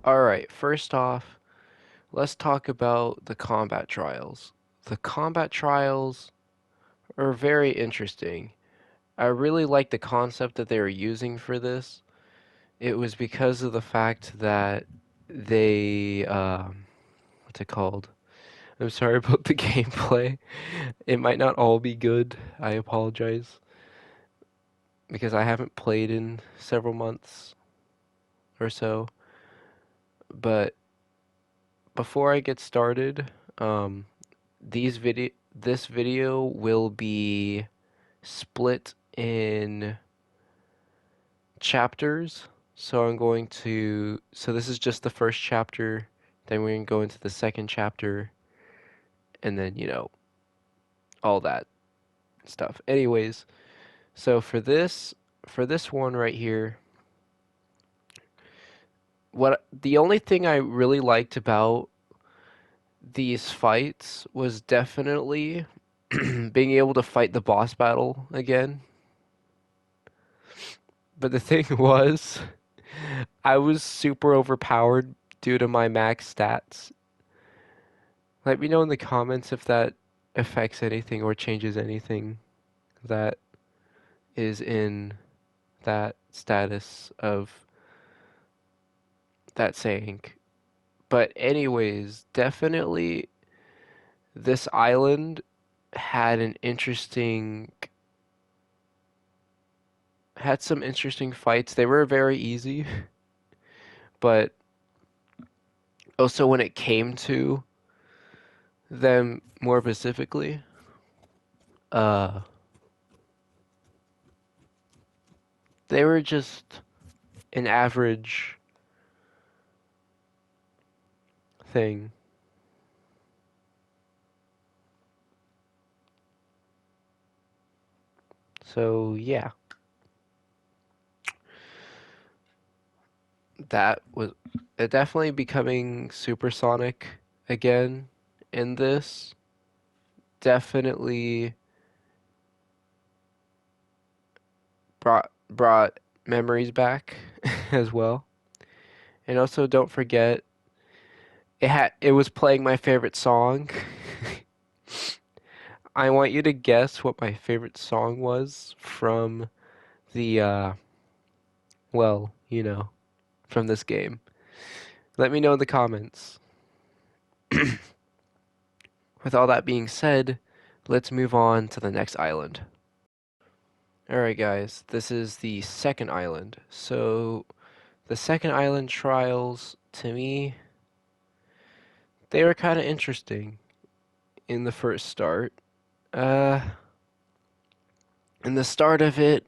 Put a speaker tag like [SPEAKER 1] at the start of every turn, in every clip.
[SPEAKER 1] Alright, first off, let's talk about the combat trials. The combat trials are very interesting. I really like the concept that they were using for this. It was because of the fact that they, what's it called? I'm sorry about the gameplay. It might not all be good. I apologize. Because I haven't played in several months or so. But before I get started, um, this video will be split in chapters. So this is just the first chapter, then we're gonna go into the second chapter, and then, all that stuff. Anyways, so for this one right here, what the only thing I really liked about these fights was definitely being able to fight the boss battle again. But the thing was, I was super overpowered due to my max stats. Let me know in the comments if that affects anything or changes anything that is in that status of that saying. But anyways, definitely this island had an interesting had some interesting fights. They were very easy, but also when it came to them more specifically, uh they were just an average thing. So yeah, that was definitely becoming supersonic again in this. Definitely brought memories back as well. And also don't forget it was playing my favorite song. I want you to guess what my favorite song was from the well, from this game. Let me know in the comments. With all that being said, let's move on to the next island. Alright guys, this is the second island. So, the second island trials, to me, they were kind of interesting in the first start. Uh, in the start of it,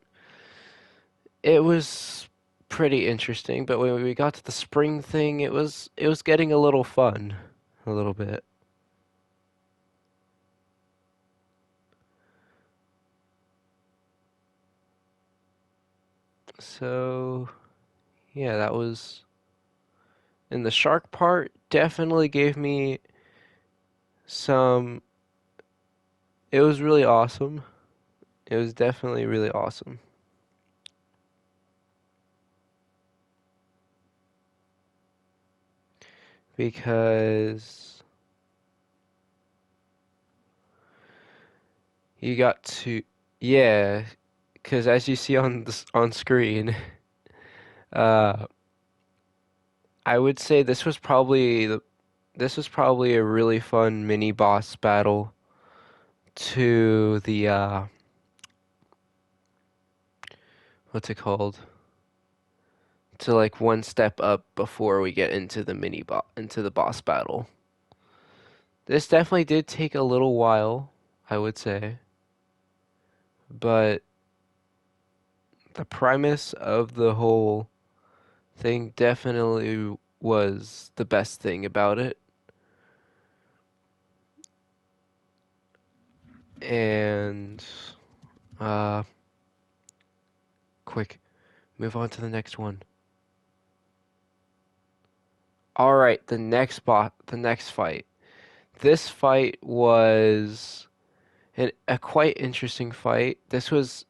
[SPEAKER 1] it was pretty interesting, but when we got to the spring thing, it was getting a little fun, a little bit. So, yeah, that was and the shark part definitely gave me some it was really awesome. It was definitely really awesome because you got to yeah, because as you see on screen, uh, I would say this was probably a really fun mini boss battle to the what's it called? To like one step up before we get into the boss battle. This definitely did take a little while, I would say, but the premise of the whole thing definitely was the best thing about it. And uh quick, move on to the next one. All right, the next fight. This fight was a quite interesting fight. This was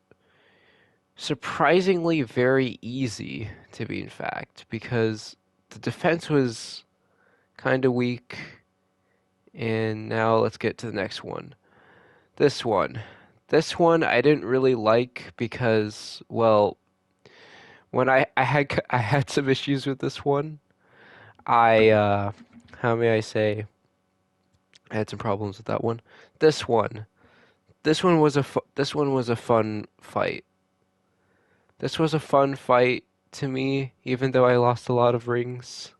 [SPEAKER 1] surprisingly very easy to be in fact because the defense was kind of weak. And now let's get to the next one. This one. This one I didn't really like because, well, when I had some issues with this one. I how may I say, I had some problems with that one. This one. This one was a fun fight. This was a fun fight to me, even though I lost a lot of rings.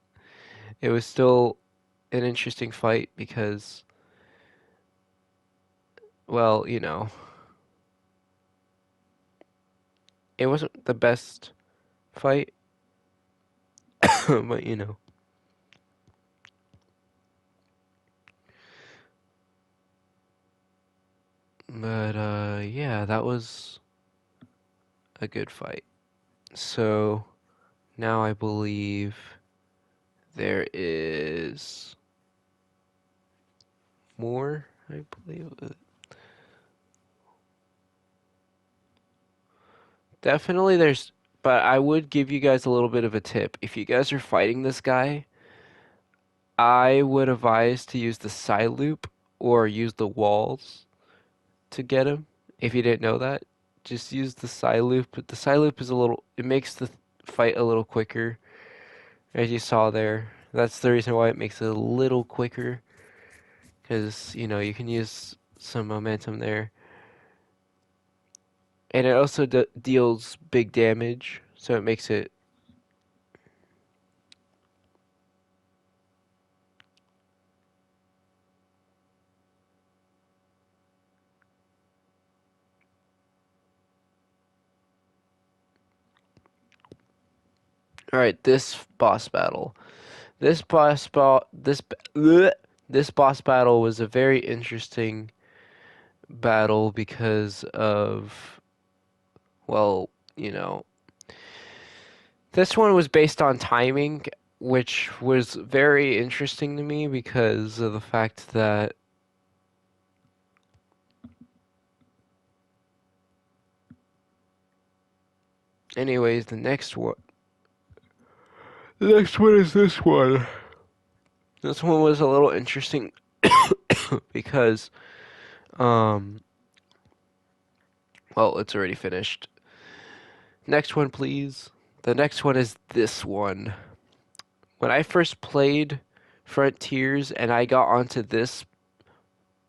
[SPEAKER 1] It was still an interesting fight because, well, it wasn't the best fight, but But yeah, that was a good fight. So now I believe there is more, I believe. Definitely there's, but I would give you guys a little bit of a tip. If you guys are fighting this guy, I would advise to use the side loop or use the walls to get him. If you didn't know that, just use the side loop. But the side loop is it makes the fight a little quicker, as you saw there. That's the reason why it makes it a little quicker, because, you can use some momentum there. And it also deals big damage, so it makes it. Alright, this boss battle. This boss ba this ba- bleh. This boss battle was a very interesting battle because of, well, this one was based on timing, which was very interesting to me because of the fact that, anyways, the next one is this one. This one was a little interesting because, um, well, it's already finished. Next one, please. The next one is this one. When I first played Frontiers and I got onto this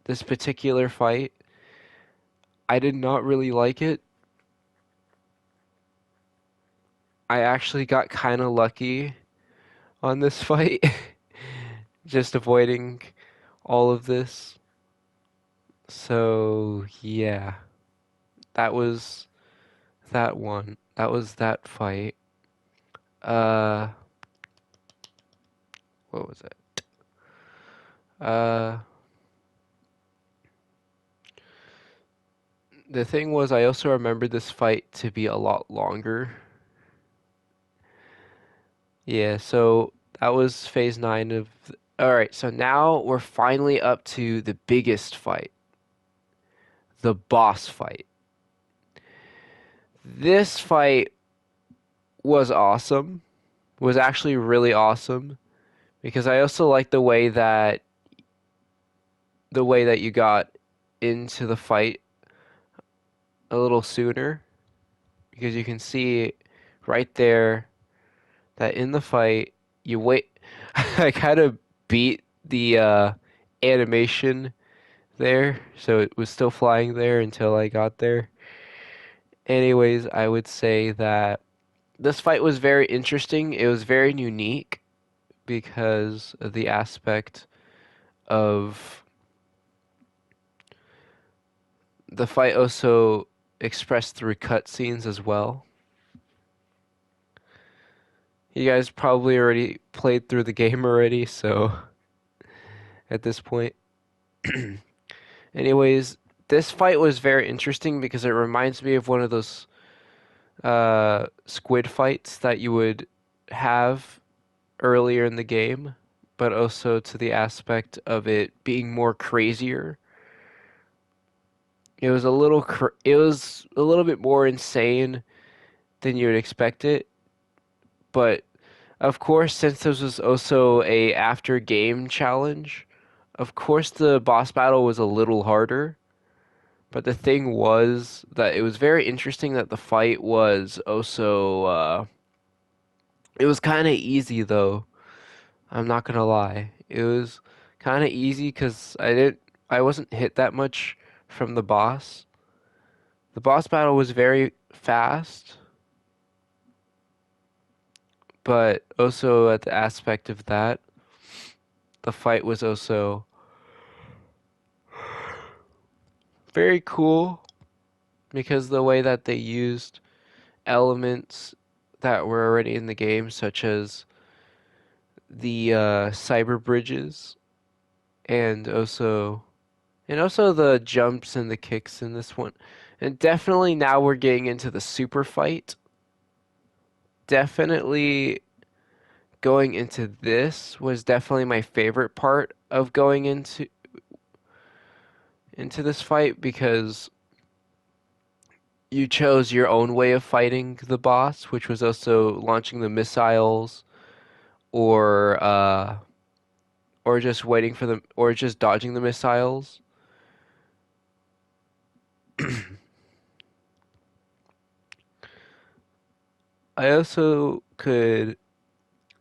[SPEAKER 1] particular fight, I did not really like it. I actually got kind of lucky on this fight, just avoiding all of this. So, yeah, that was that one. That was that fight. Uh, what was it? Uh, the thing was, I also remember this fight to be a lot longer. Yeah, so that was phase 9 of. Alright, so now we're finally up to the biggest fight, the boss fight. This fight was awesome, was actually really awesome, because I also like the way that you got into the fight a little sooner, because you can see right there that in the fight you wait. I kind of beat the animation there, so it was still flying there until I got there. Anyways, I would say that this fight was very interesting. It was very unique because of the aspect of the fight also expressed through cutscenes as well. You guys probably already played through the game already, so at this point. Anyways, this fight was very interesting because it reminds me of one of those squid fights that you would have earlier in the game, but also to the aspect of it being more crazier. It was a little bit more insane than you would expect it, but Of course, since this was also a after game challenge, of course the boss battle was a little harder. But the thing was that it was very interesting that the fight was also it was kind of easy though. I'm not gonna lie. It was kind of easy because I wasn't hit that much from the boss. The boss battle was very fast, but also at the aspect of that, the fight was also very cool because the way that they used elements that were already in the game, such as the cyber bridges and also the jumps and the kicks in this one. And definitely now we're getting into the super fight. Definitely going into this was definitely my favorite part of going into this fight because you chose your own way of fighting the boss, which was also launching the missiles or or just waiting for them or just dodging the missiles. I also could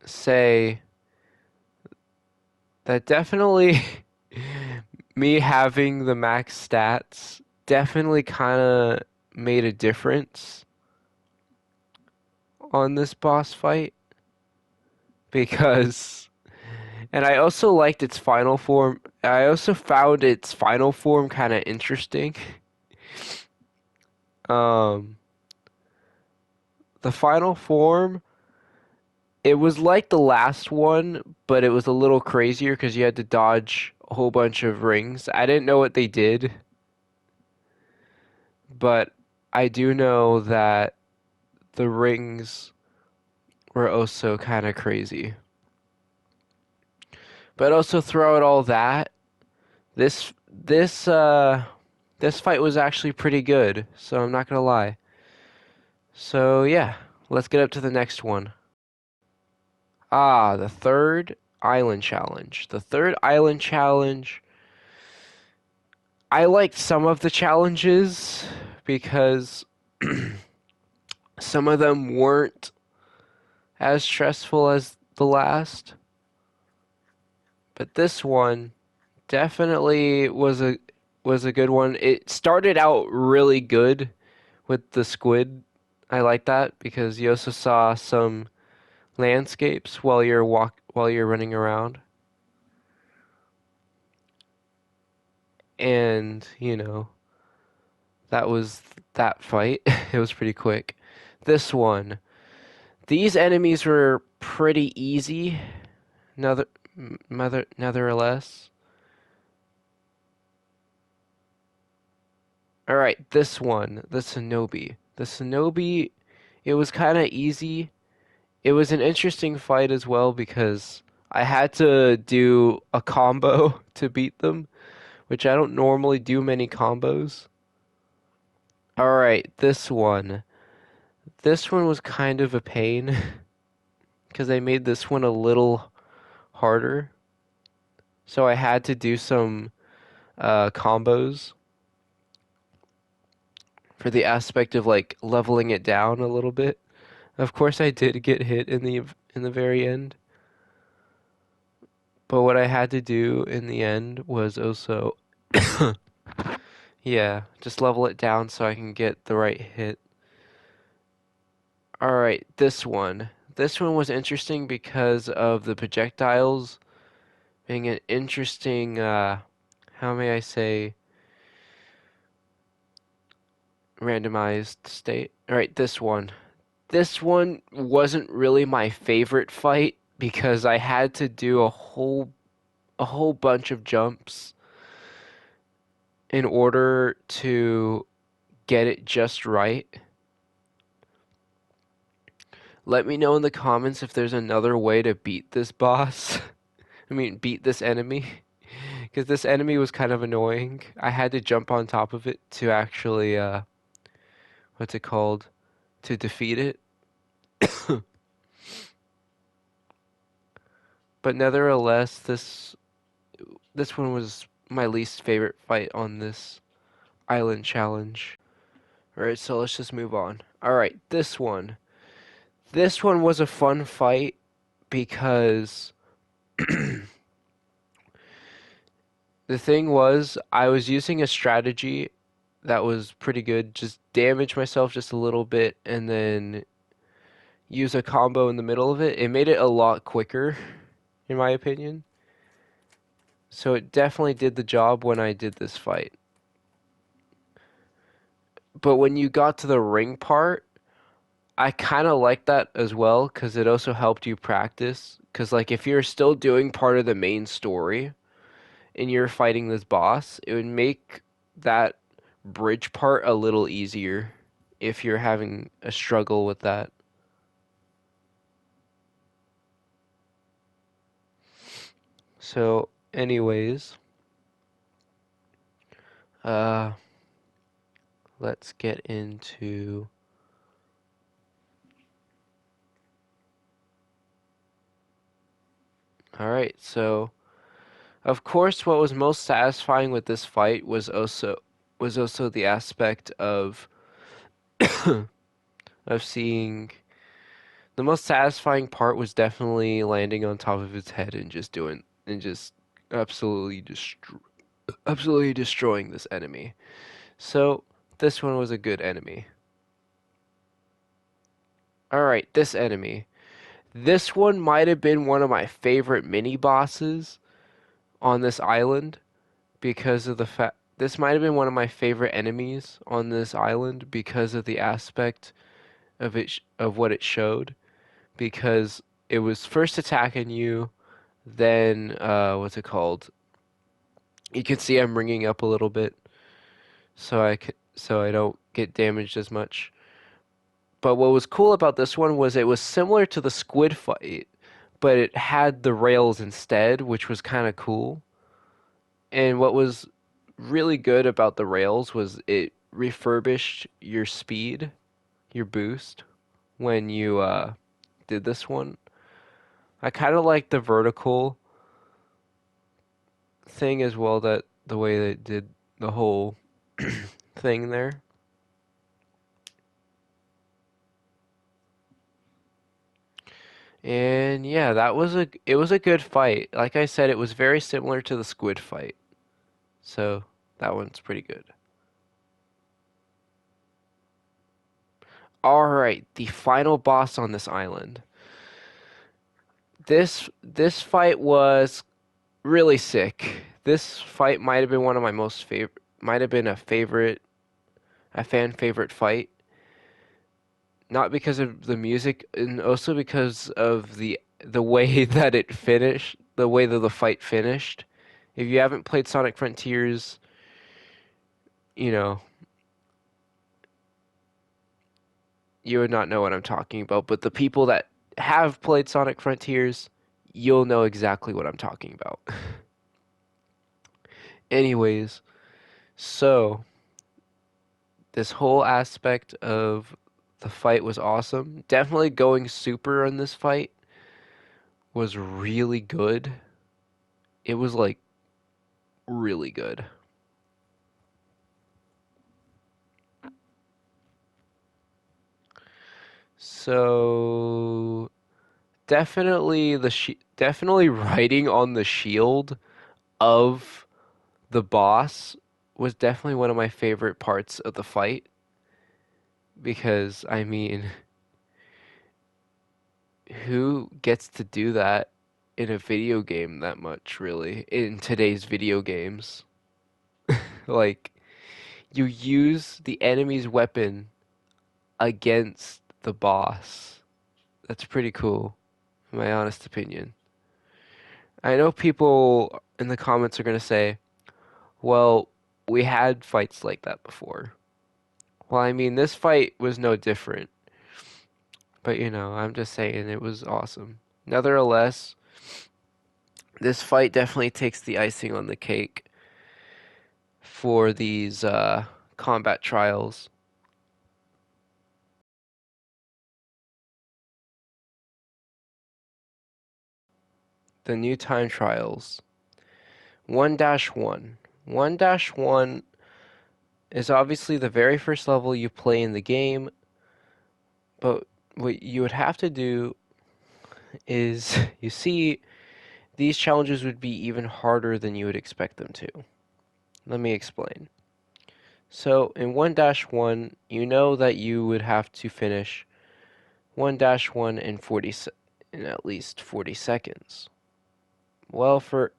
[SPEAKER 1] say that definitely me having the max stats definitely kind of made a difference on this boss fight because and I also liked its final form. I also found its final form kind of interesting. Um the final form, it was like the last one, but it was a little crazier because you had to dodge a whole bunch of rings. I didn't know what they did, but I do know that the rings were also kind of crazy. But also throughout all that, this fight was actually pretty good, so I'm not gonna lie. So yeah, let's get up to the next one. Ah, the third island challenge. The third island challenge. I liked some of the challenges because some of them weren't as stressful as the last, but this one definitely was a good one. It started out really good with the squid. I like that because you also saw some landscapes while you're running around. And, that was that fight. It was pretty quick. This one, these enemies were pretty easy, nevertheless. All right, this one, the Shinobi. The Shinobi, it was kind of easy. It was an interesting fight as well because I had to do a combo to beat them, which I don't normally do many combos. All right, this one. This one was kind of a pain because I made this one a little harder. So I had to do some combos for the aspect of like leveling it down a little bit. Of course, I did get hit in the very end, but what I had to do in the end was also, yeah, just level it down so I can get the right hit. All right, this one. This one was interesting because of the projectiles being an interesting, how may I say, randomized state. All right, this one. This one wasn't really my favorite fight because I had to do a whole bunch of jumps in order to get it just right. Let me know in the comments if there's another way to beat this boss. I mean, beat this enemy. Because this enemy was kind of annoying. I had to jump on top of it to actually, what's it called? To defeat it. But nevertheless, this one was my least favorite fight on this island challenge. Alright, so let's just move on. Alright, this one. This one was a fun fight because the thing was, I was using a strategy that was pretty good. Just damage myself just a little bit and then use a combo in the middle of it. It made it a lot quicker, in my opinion. So it definitely did the job when I did this fight. But when you got to the ring part, I kind of like that as well because it also helped you practice. Because, like, if you're still doing part of the main story and you're fighting this boss, it would make that bridge part a little easier if you're having a struggle with that. So, anyways, uh, let's get into. Alright, so of course what was most satisfying with this fight was also the aspect of seeing the most satisfying part was definitely landing on top of his head and just absolutely absolutely destroying this enemy. So this one was a good enemy. Alright, this enemy. This one might have been one of my favorite mini bosses on this island because of the fact this might have been one of my favorite enemies on this island because of the aspect of what it showed because it was first attacking you, then what's it called? You can see I'm ringing up a little bit so I don't get damaged as much. But what was cool about this one was it was similar to the squid fight, but it had the rails instead, which was kind of cool. And what was really good about the rails was it refurbished your speed, your boost when you did this one. I kind of like the vertical thing as well, that the way they did the whole thing there. And yeah, it was a good fight. Like I said, it was very similar to the squid fight. So that one's pretty good. All right, the final boss on this island. This fight was really sick. This fight might have been one of my most favorite, might have been a fan favorite fight. Not because of the music, and also because of the way that it finished, the way that the fight finished. If you haven't played Sonic Frontiers, you know, you would not know what I'm talking about. But the people that have played Sonic Frontiers, you'll know exactly what I'm talking about. Anyways, so this whole aspect of the fight was awesome. Definitely going super on this fight was really good. It was like really good. So definitely writing on the shield of the boss was definitely one of my favorite parts of the fight because I mean, who gets to do that in a video game that much really in today's video games? Like you use the enemy's weapon against the boss. That's pretty cool, in my honest opinion. I know people in the comments are going to say, well, we had fights like that before. Well, I mean, this fight was no different. But, I'm just saying it was awesome. Nevertheless, this fight definitely takes the icing on the cake for these combat trials. the new time trials. 1-1. 1-1 is obviously the very first level you play in the game, but what you would have to do is, you see, these challenges would be even harder than you would expect them to. Let me explain. So in 1-1, you know that you would have to finish 1-1 in at least 40 seconds. Well, for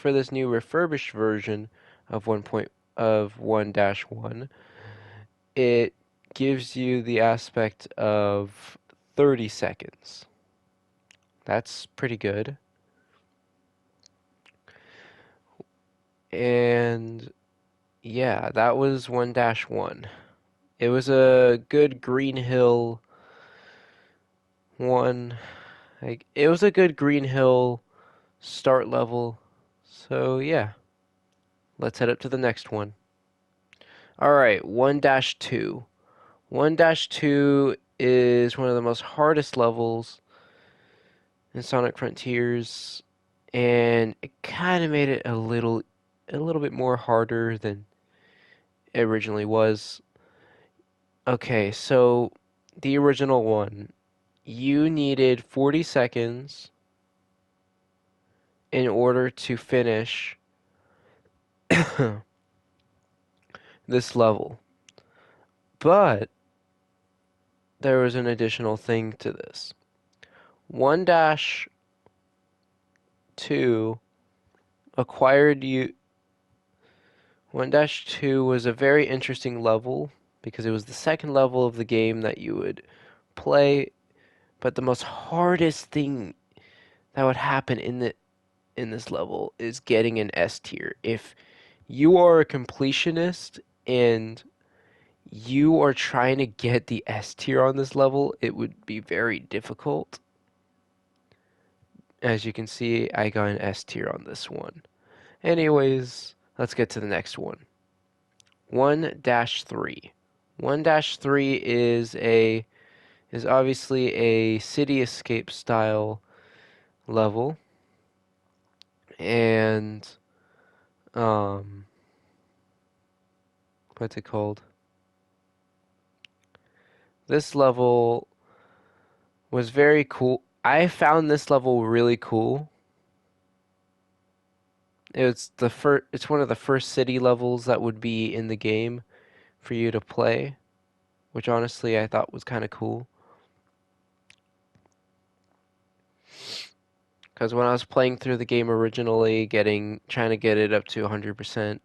[SPEAKER 1] this new refurbished version of 1-1, it gives you the aspect of 30 seconds. That's pretty good. And yeah, that was 1-1. It was a good Green Hill one. Like, it was a good Green Hill start level. So yeah, let's head up to the next one. Alright, 1-2. 1-2 is one of the most hardest levels in Sonic Frontiers, and it kind of made it a little bit more harder than it originally was. Okay, so the original one, you needed 40 seconds in order to finish this level. But there was an additional thing to this. 1-2 acquired you 1-2 was a very interesting level because it was the second level of the game that you would play, but the most hardest thing that would happen in this level is getting an S tier. If you are a completionist and you are trying to get the S tier on this level, it would be very difficult. As you can see, I got an S tier on this one. Anyways, let's get to the next one. 1-3. 1-3 is obviously a city escape style level, and what's it called? This level was very cool. I found this level really cool. It's one of the first city levels that would be in the game for you to play, which honestly I thought was kind of cool. Because when I was playing through the game originally, trying to get it up to 100%,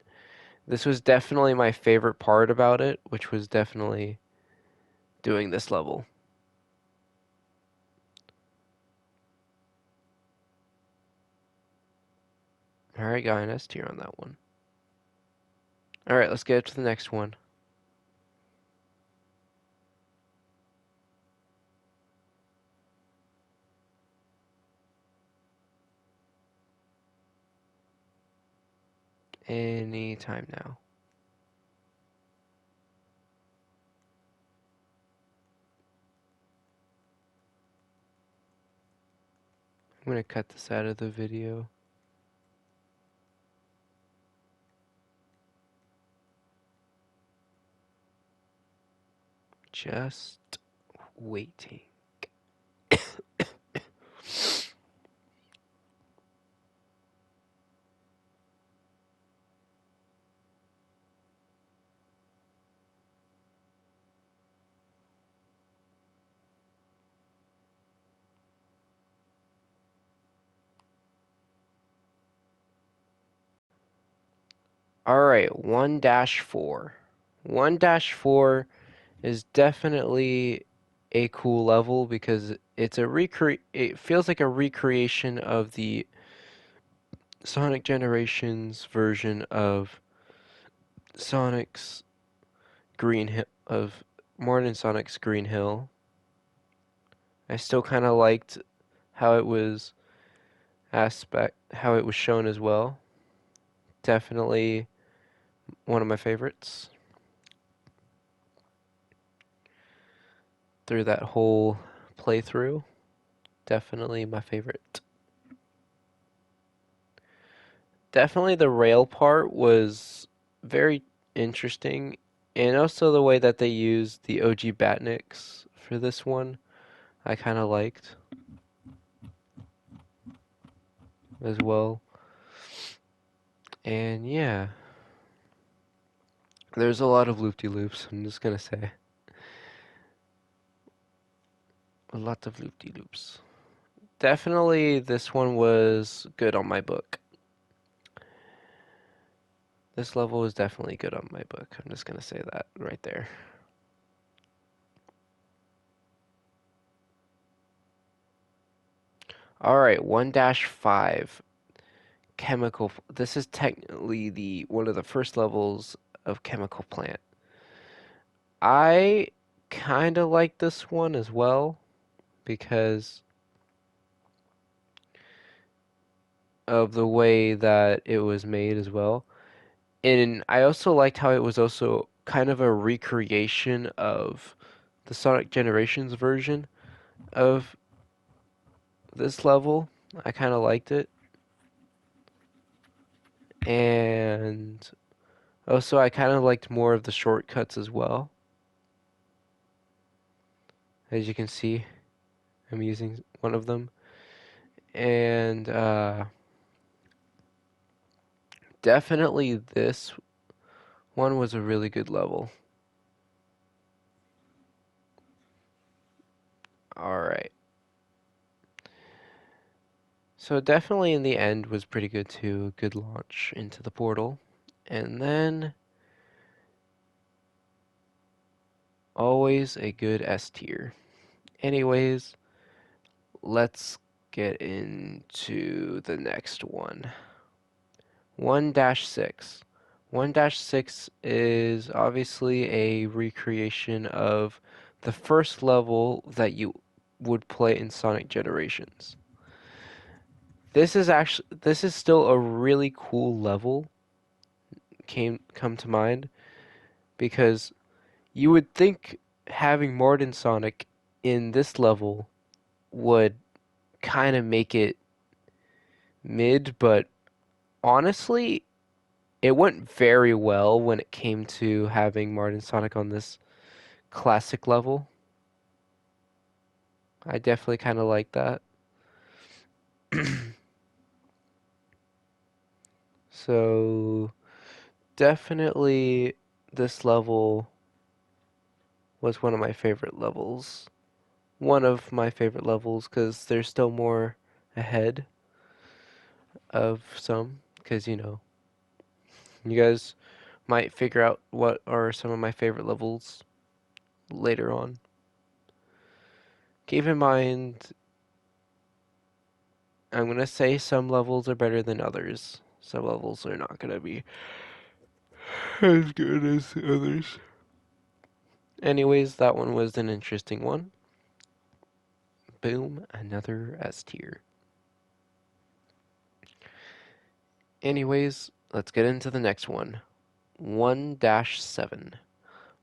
[SPEAKER 1] this was definitely my favorite part about it, which was definitely doing this level. Alright, got an S tier on that one. Alright, let's get to the next one. Anytime now. I'm gonna cut this out of the video. Just waiting. Alright, 1-4. 1-4 is definitely a cool level because it feels like a recreation of the Sonic Generations version of Sonic's Green Hill of Morton and Sonic's Green Hill. I still kind of liked how it was how it was shown as well. Definitely one of my favorites through that whole playthrough. Definitely my favorite. definitely the rail part was very interesting, and also the way that they used the OG Batniks for this one, I kind of liked as well. And yeah, there's a lot of loop-de-loops, I'm just gonna say. A lot of loop-de-loops. Definitely this one was good on my book. This level was definitely good on my book. I'm just gonna say that right there. Alright, 1-5. Chemical. This is technically the one of the first levels of Chemical Plant. I kind of like this one as well because of the way that it was made as well. And I also liked how it was also kind of a recreation of the Sonic Generations version of this level. I kind of liked it. And also I kind of liked more of the shortcuts as well. As you can see, I'm using one of them. And definitely this one was a really good level. Alright. So definitely in the end was pretty good too. Good launch into the portal. And then always a good S tier. Anyways, let's get into the next one. 1-6. 1-6 is obviously a recreation of the first level that you would play in Sonic Generations. This is still a really cool level come to mind because you would think having Morden Sonic in this level would kind of make it mid, but honestly, it went very well when it came to having Martin Sonic on this classic level. I definitely kind of like that. So, definitely this level was one of my favorite levels. One of my favorite levels because there's still more ahead of some. Because, you guys might figure out what are some of my favorite levels later on. Keep in mind, I'm going to say some levels are better than others. Some levels are not going to be as good as others. Anyways, that one was an interesting one. Boom, another S tier. Anyways, let's get into the next one. 1-7.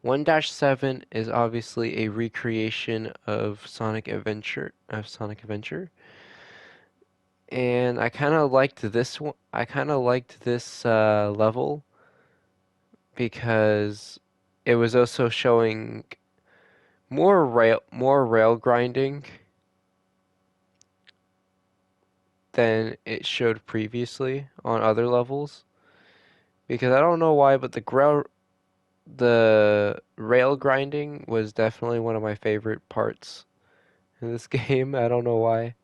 [SPEAKER 1] 1-7 is obviously a recreation of Sonic Adventure, And I kind of liked this one. I kind of liked this level because it was also showing more rail grinding than it showed previously on other levels. Because I don't know why, but the rail grinding was definitely one of my favorite parts in this game. I don't know why.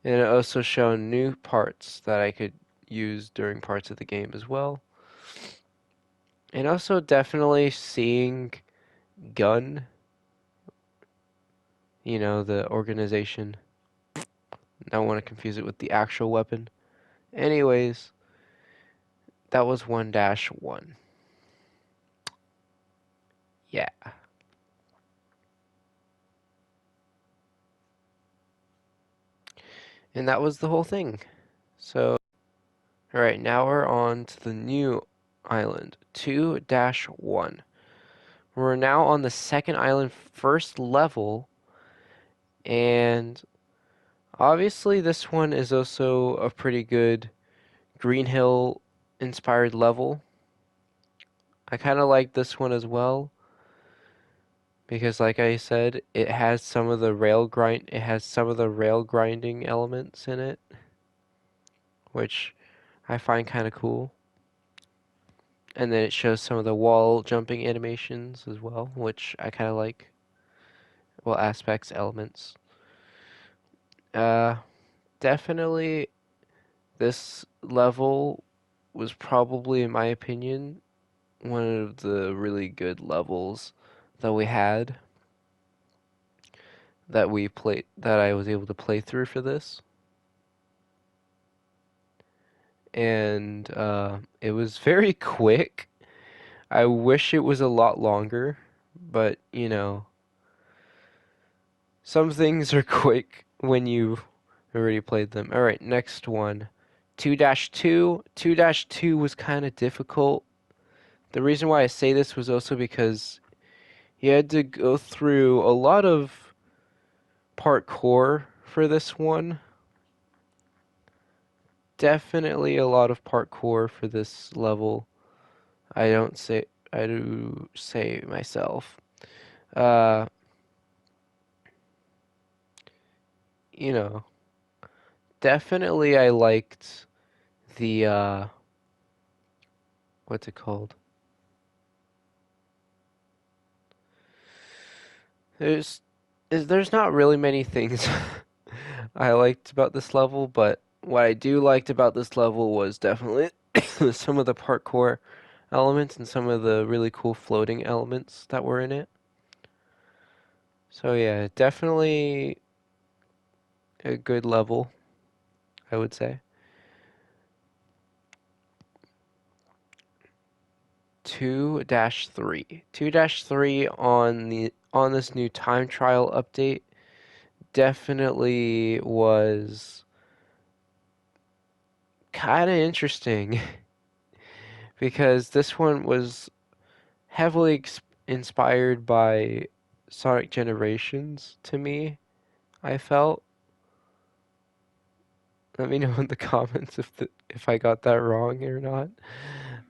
[SPEAKER 1] And it also showed new parts that I could use during parts of the game as well. And also definitely seeing Gun, the organization. I don't want to confuse it with the actual weapon. Anyways, that was 1-1. Yeah. And that was the whole thing. So, alright, now we're on to the new island, 2-1. We're now on the second island, first level, and obviously this one is also a pretty good Green Hill inspired level. I kind of like this one as well because, like I said, it has some of the rail grinding elements in it, which I find kind of cool. And then it shows some of the wall jumping animations as well, which I kind of like. Well, aspects, elements. Uh, Definitely this level was probably, in my opinion, one of the really good levels that we had that I was able to play through for this. And it was very quick. I wish it was a lot longer, but you know, some things are quick when you've already played them. All right, next one. 2-2. 2-2 was kind of difficult. The reason why I say this was also because you had to go through a lot of parkour for this one. Definitely a lot of parkour for this level. I do say myself. Uh, you know, definitely I liked the what's it called? There's there's not really many things I liked about this level, but what I do liked about this level was definitely some of the parkour elements and some of the really cool floating elements that were in it. So yeah, definitely a good level, I would say. 2-3. 2-3 on this new time trial update definitely was kind of interesting because this one was heavily inspired by Sonic Generations to me, I felt. Let me know in the comments if I got that wrong or not.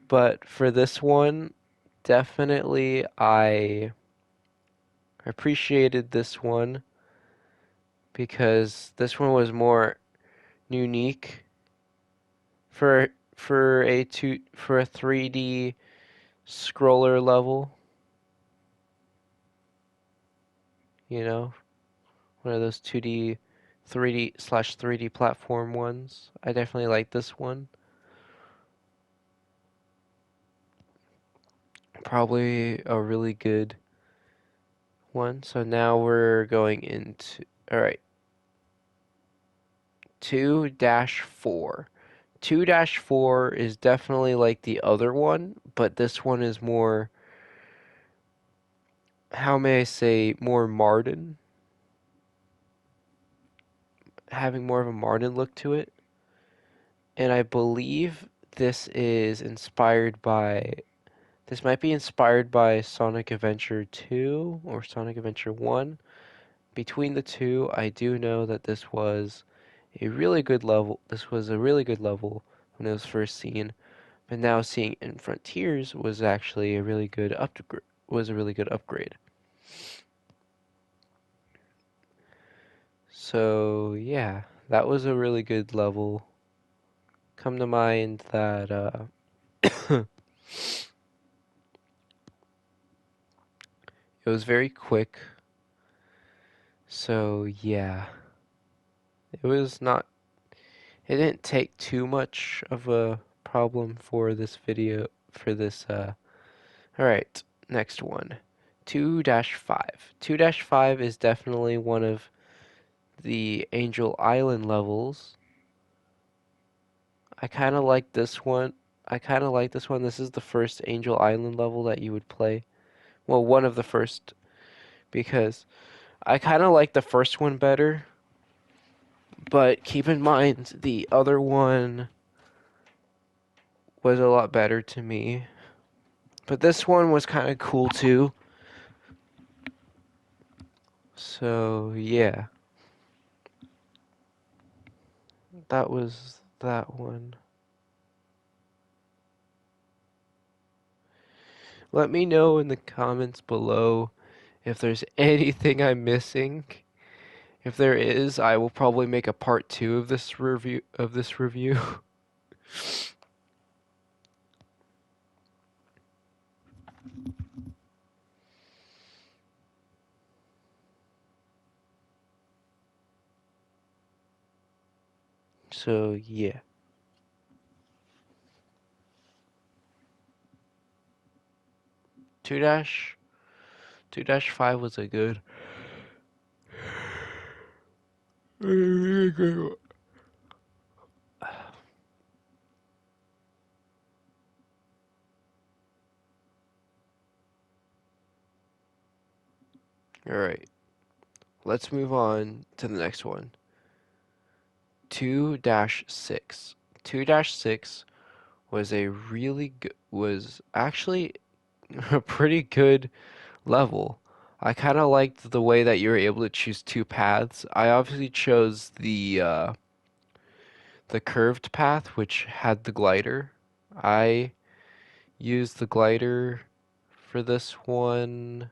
[SPEAKER 1] But for this one, definitely I appreciated this one because this one was more unique for a 3D scroller level, you know, one of those 2D 3D/3D platform ones. I definitely like this one. Probably a really good one. So now we're going into, all right, 2-4. 2-4 is definitely like the other one, but this one is more, how may I say, more modern, having more of a modern look to it. And I believe this might be inspired by Sonic Adventure 2 or Sonic Adventure 1. Between the two, I do know that this was a really good level. This was a really good level when it was first seen, but now seeing in Frontiers was actually a really good upgrade. So yeah, that was a really good level. Come to mind that it was very quick. So yeah, it was not. It didn't take too much of a problem for this video. For this. All right, next one. 2-5. 2-5 is definitely one of the Angel Island levels. I kind of like this one. I kind of like this one. This is the first Angel Island level that you would play. Well, one of the first, because I kind of like the first one better. But keep in mind, the other one was a lot better to me. But this one was kind of cool too. So, yeah. That was that one. Let me know in the comments below if there's anything I'm missing. If there is, I will probably make a part 2 of this review. So yeah. 2 dash 2-5 was a good Alright, let's move on to the next one. 2-6. 2-6 was actually a pretty good level. I kind of liked the way that you were able to choose two paths. I obviously chose the curved path, which had the glider. I used the glider for this one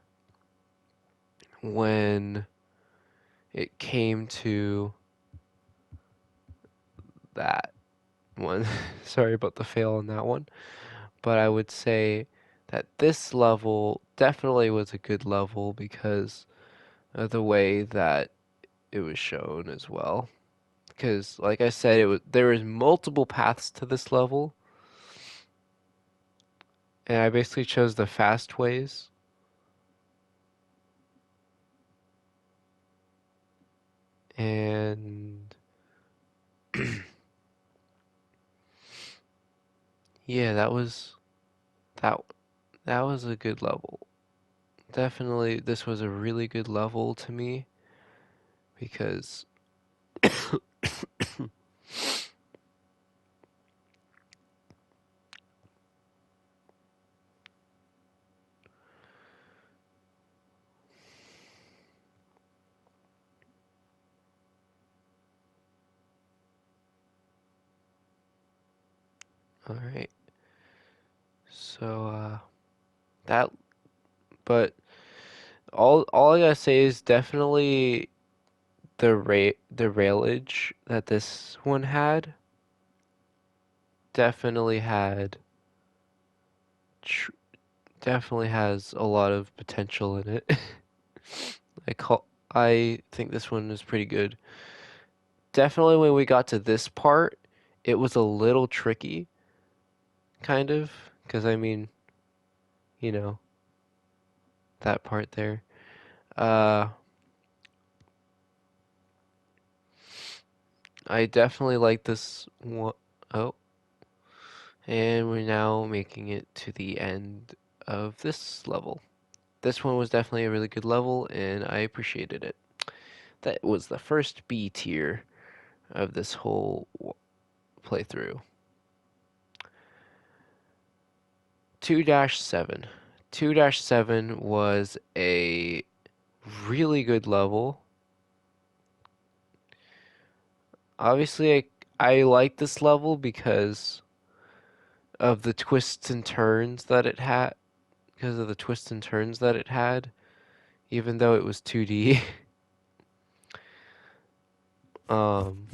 [SPEAKER 1] when it came to that one. Sorry about the fail on that one. But I would say that this level definitely was a good level because of the way that it was shown as well. Because, like I said, there was multiple paths to this level, and I basically chose the fast ways. And yeah, that that was a good level. Definitely, this was a really good level to me because all right. So that but all I gotta say is definitely the railage that this one had definitely had tr definitely has a lot of potential in it. I think this one is pretty good. Definitely when we got to this part, it was a little tricky, kind of, because I mean, you know, that part there. Uh, I definitely like this one. Oh, and we're now making it to the end of this level. This one was definitely a really good level, and I appreciated it. That was the first B tier of this whole playthrough. 2-7. 2-7 was a really good level. Obviously, I like this level because of the twists and turns that it had. Because of the twists and turns that it had, even though it was 2D. um,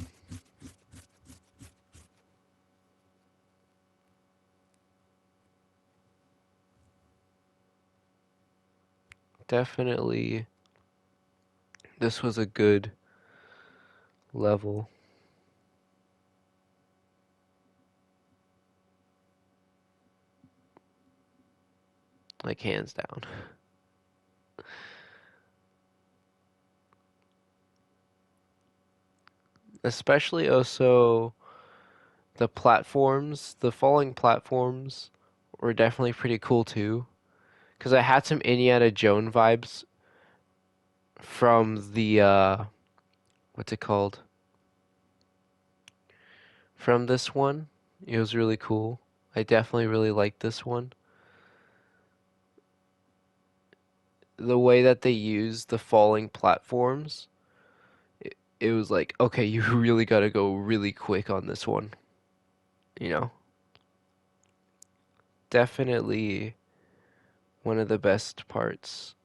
[SPEAKER 1] Definitely, this was a good level, like hands down. Especially also the falling platforms were definitely pretty cool too. Because I had some Indiana Jones vibes from what's it called? From this one. It was really cool. I definitely really liked this one. The way that they used the falling platforms, it was like, okay, you really gotta go really quick on this one. You know? Definitely one of the best parts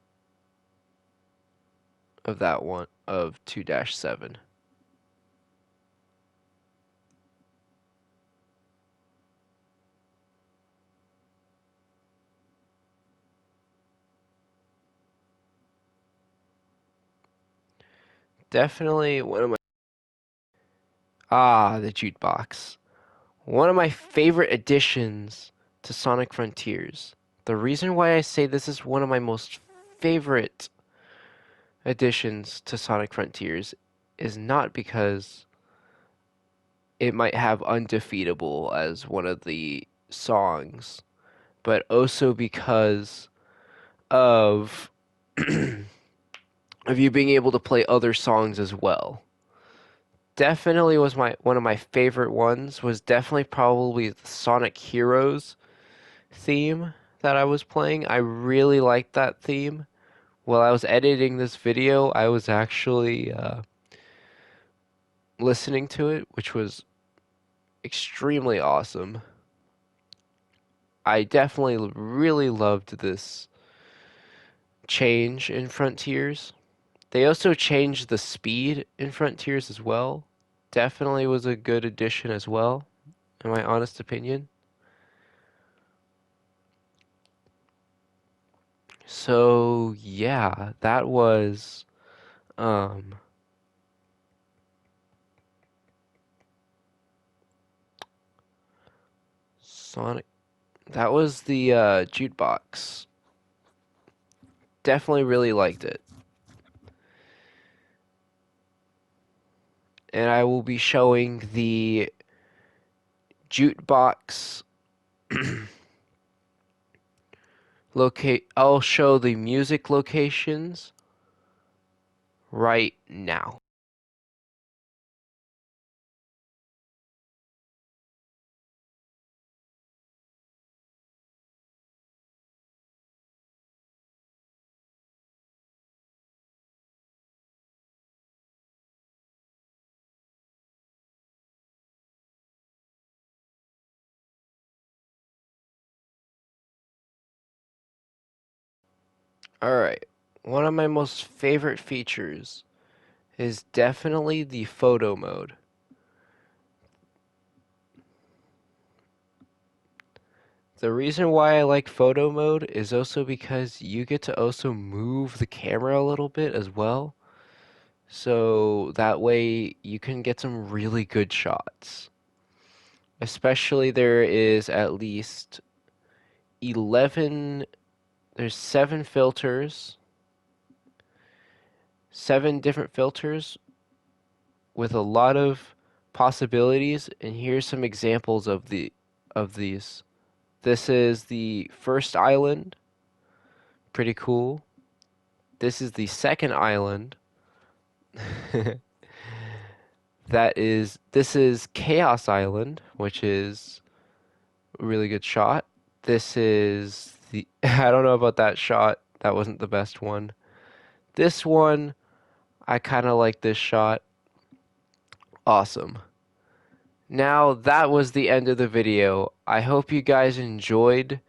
[SPEAKER 1] of that one of 2-7. Definitely one of my the Juke Box. One of my favorite additions to Sonic Frontiers. The reason why I say this is one of my most favorite additions to Sonic Frontiers is not because it might have Undefeatable as one of the songs, but also because of of you being able to play other songs as well. Definitely was my one of my favorite ones was definitely probably the Sonic Heroes theme that I was playing. I really liked that theme. While I was editing this video, I was actually listening to it, which was extremely awesome. I definitely really loved this change in Frontiers. They also changed the speed in Frontiers as well. Definitely was a good addition as well, in my honest opinion. So yeah, that was um Sonic. That was the Juke Box. Definitely really liked it. And I will be showing the Juke Box locate. I'll show the music locations right now. Alright, one of my most favorite features is definitely the photo mode. The reason why I like photo mode is also because you get to also move the camera a little bit as well. So that way you can get some really good shots. Especially there is at least 11, there's 7 different filters with a lot of possibilities, and here's some examples of these. This is the first island, pretty cool. This is the second island. This is Chaos Island, which is a really good shot. This is the I don't know about that shot. That wasn't the best one. This one, I kind of like this shot. Awesome. Now that was the end of the video. I hope you guys enjoyed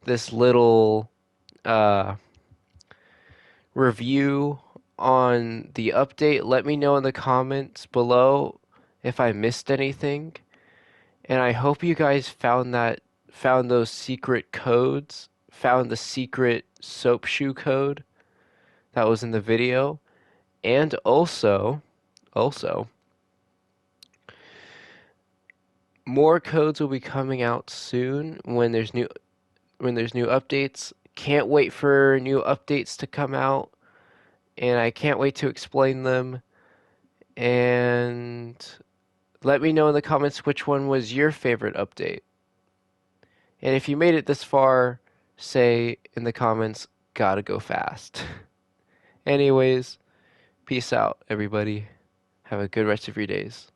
[SPEAKER 1] this little uh, review on the update. Let me know in the comments below if I missed anything. And I hope you guys found those secret codes, found the secret soap shoe code that was in the video. And also more codes will be coming out soon when there's new updates. Can't wait for new updates to come out, and I can't wait to explain them. And let me know in the comments which one was your favorite update. And if you made it this far, say in the comments, gotta go fast. Anyways, peace out, everybody. Have a good rest of your days.